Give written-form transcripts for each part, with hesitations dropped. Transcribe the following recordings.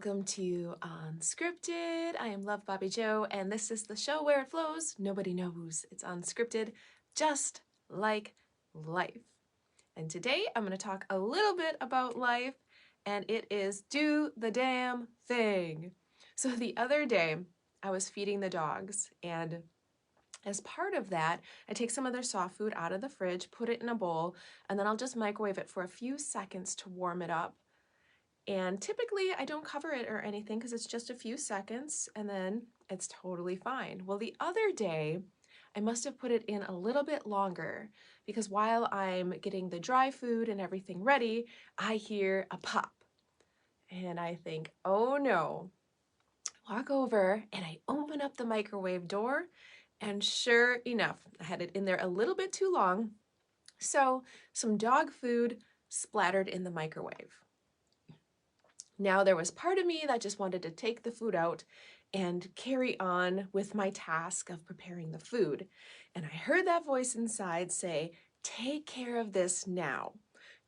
welcome to Unscripted. I am Bobbie Jo, and this is the show where it flows. Nobody knows. It's unscripted, just like life. And today I'm going to talk a little bit about life, and it is do the damn thing. So the other day, I was feeding the dogs, and as part of that, I take some of their soft food out of the fridge, put it in a bowl, and then I'll just microwave it for a few seconds to warm it up. And typically I don't cover it or anything because it's just a few seconds and then it's totally fine. Well, the other day I must have put it in a little bit longer because while I'm getting the dry food and everything ready, I hear a pop. And I think, oh no. Walk over and I open up the microwave door, and sure enough, I had it in there a little bit too long. So some dog food splattered in the microwave. Now there was part of me that just wanted to take the food out and carry on with my task of preparing the food. And I heard that voice inside say, take care of this now.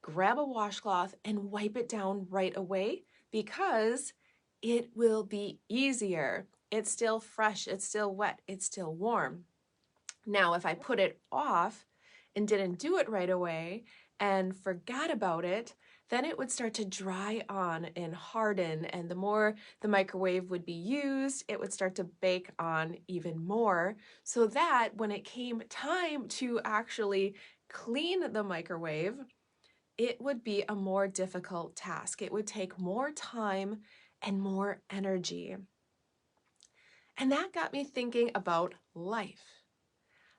Grab a washcloth and wipe it down right away because it will be easier. It's still fresh, it's still wet, it's still warm. Now, if I put it off and didn't do it right away and forgot about it, then it would start to dry on and harden, and the more the microwave would be used, it would start to bake on even more, so that when it came time to actually clean the microwave, it would be a more difficult task. It would take more time and more energy. And that got me thinking about life.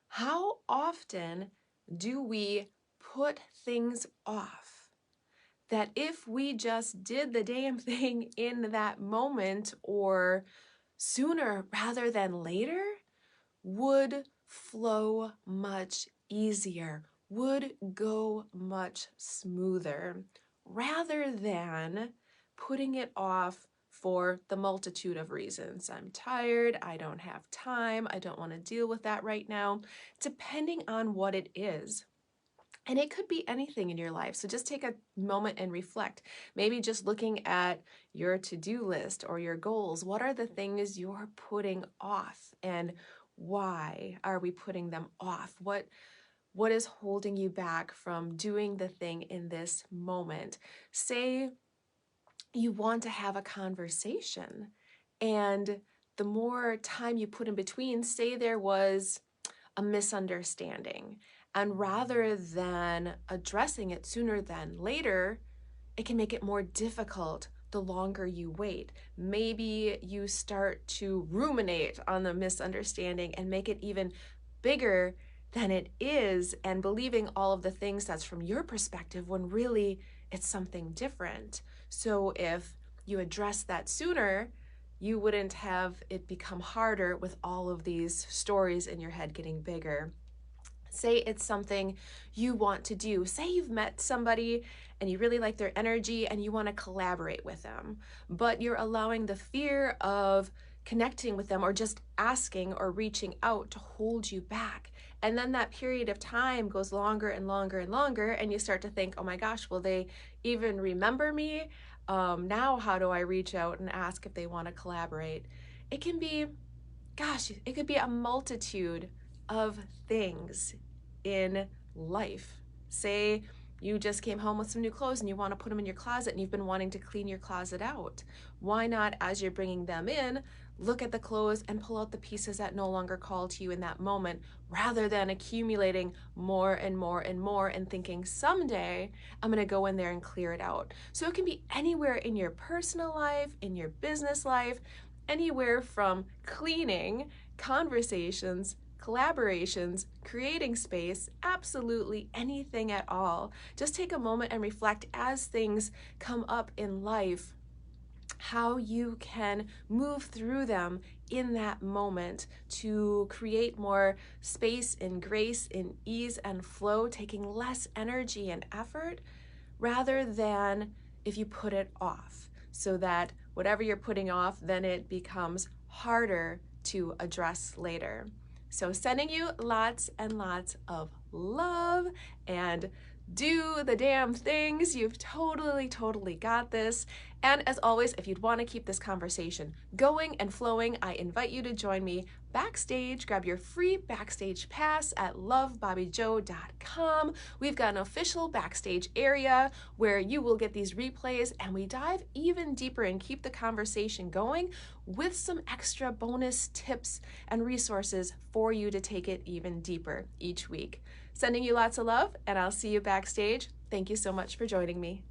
How often do we put things off that if we just did the damn thing in that moment or sooner rather than later, would flow much easier, would go much smoother, rather than putting it off for the multitude of reasons. I'm tired, I don't have time, I don't want to deal with that right now, depending on what it is. And it could be anything in your life. So just take a moment and reflect. Maybe just looking at your to-do list or your goals. What are the things you're putting off, and why are we putting them off? What is holding you back from doing the thing in this moment? Say you want to have a conversation, and the more time you put in between, say there was a misunderstanding, and rather than addressing it sooner than later, it can make it more difficult the longer you wait. Maybe you start to ruminate on the misunderstanding and make it even bigger than it is, and believing all of the things that's from your perspective when really it's something different. So if you address that sooner, you wouldn't have it become harder with all of these stories in your head getting bigger. Say it's something you want to do. Say you've met somebody and you really like their energy and you want to collaborate with them, but you're allowing the fear of connecting with them or just asking or reaching out to hold you back. And then that period of time goes longer and longer and longer, and you start to think, oh my gosh, will they even remember me? Now how do I reach out and ask if they want to collaborate? It can be, it could be a multitude of things in life. Say you just came home with some new clothes and you want to put them in your closet and you've been wanting to clean your closet out. Why not, as you're bringing them in, look at the clothes and pull out the pieces that no longer call to you in that moment, rather than accumulating more and more and more and thinking someday I'm going to go in there and clear it out. So it can be anywhere in your personal life, in your business life, anywhere from cleaning, conversations, collaborations, creating space, absolutely anything at all. Just take a moment and reflect as things come up in life, how you can move through them in that moment to create more space and grace and ease and flow, taking less energy and effort, rather than if you put it off, so that whatever you're putting off, then it becomes harder to address later. So sending you lots and lots of love, and Do the damn things. You've totally got this. And as always, if you'd want to keep this conversation going and flowing, I invite you to join me backstage. Grab your free backstage pass at lovebobbiejo.com. We've got an official backstage area where you will get these replays, and we dive even deeper and keep the conversation going with some extra bonus tips and resources for you to take it even deeper each week. Sending you lots of love, and I'll see you backstage. Thank you so much for joining me.